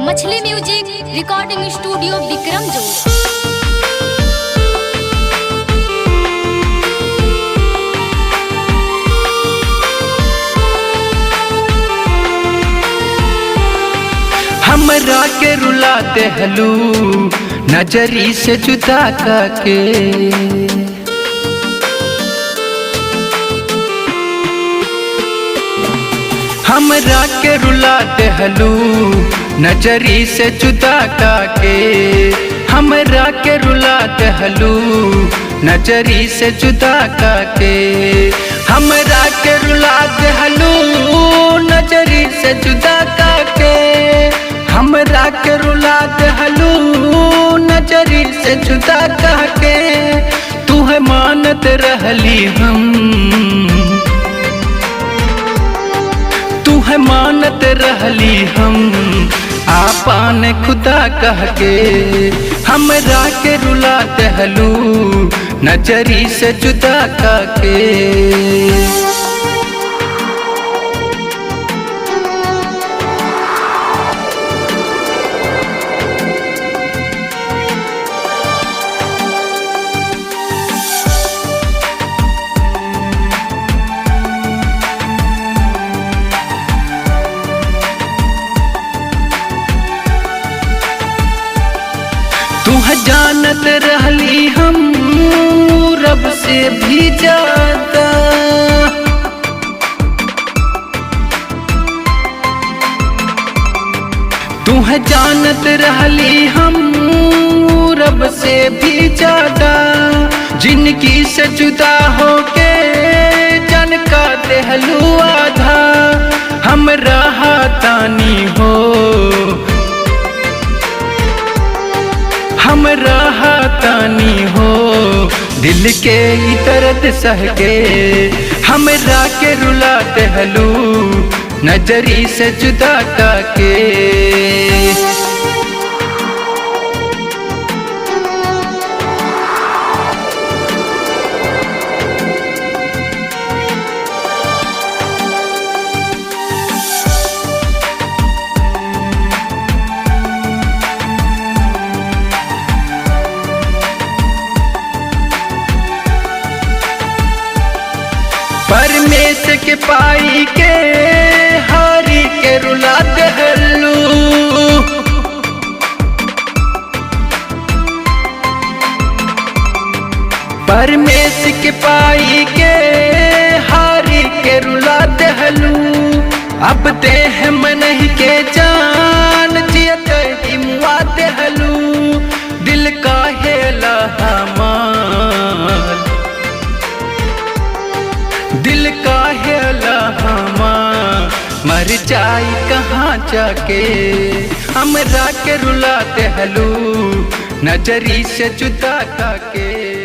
मछली music recording studio Vikram जो। हमरा के रुलाते हलू नजरी से जुदा के, हमरा के रुलाते हलू नजरी से जुदा के, हमरा के रुलाते हलू नजरी से जुदा के, हमरा के रुलाते हलू नजरी से जुदा के, हमरा के रुलाते हलू नजरी से जुदा के। तू है मानत रहली हम, तू है मानत रहली हम आपन खुदा कह के, हमरा के रुलाते हलू नजरी से जुदा के। तू है जानत रहली हम रब से भी ज्यादा, तू है जानत रहली हम रब से भी ज्यादा, जिनकी से जुदा होके जन का देहलू आधा, हम रहा तानी हो हम रहा तानी हो दिल के दर्द सह के, हमरा के रुलाते हलू नजरी से जुदा के। परमेश के पाई के हारी के रुलाते हलू, परमेश के पाई के हारी के रुलाते हलू। अब ते हम नहीं के जान जियत ही मुआते हलू, दिल का हेला हमार, दिल का हेला हमार मर जाई कहाँ जाके, हमरा के रुलाते हलू नजरी से जुदा के।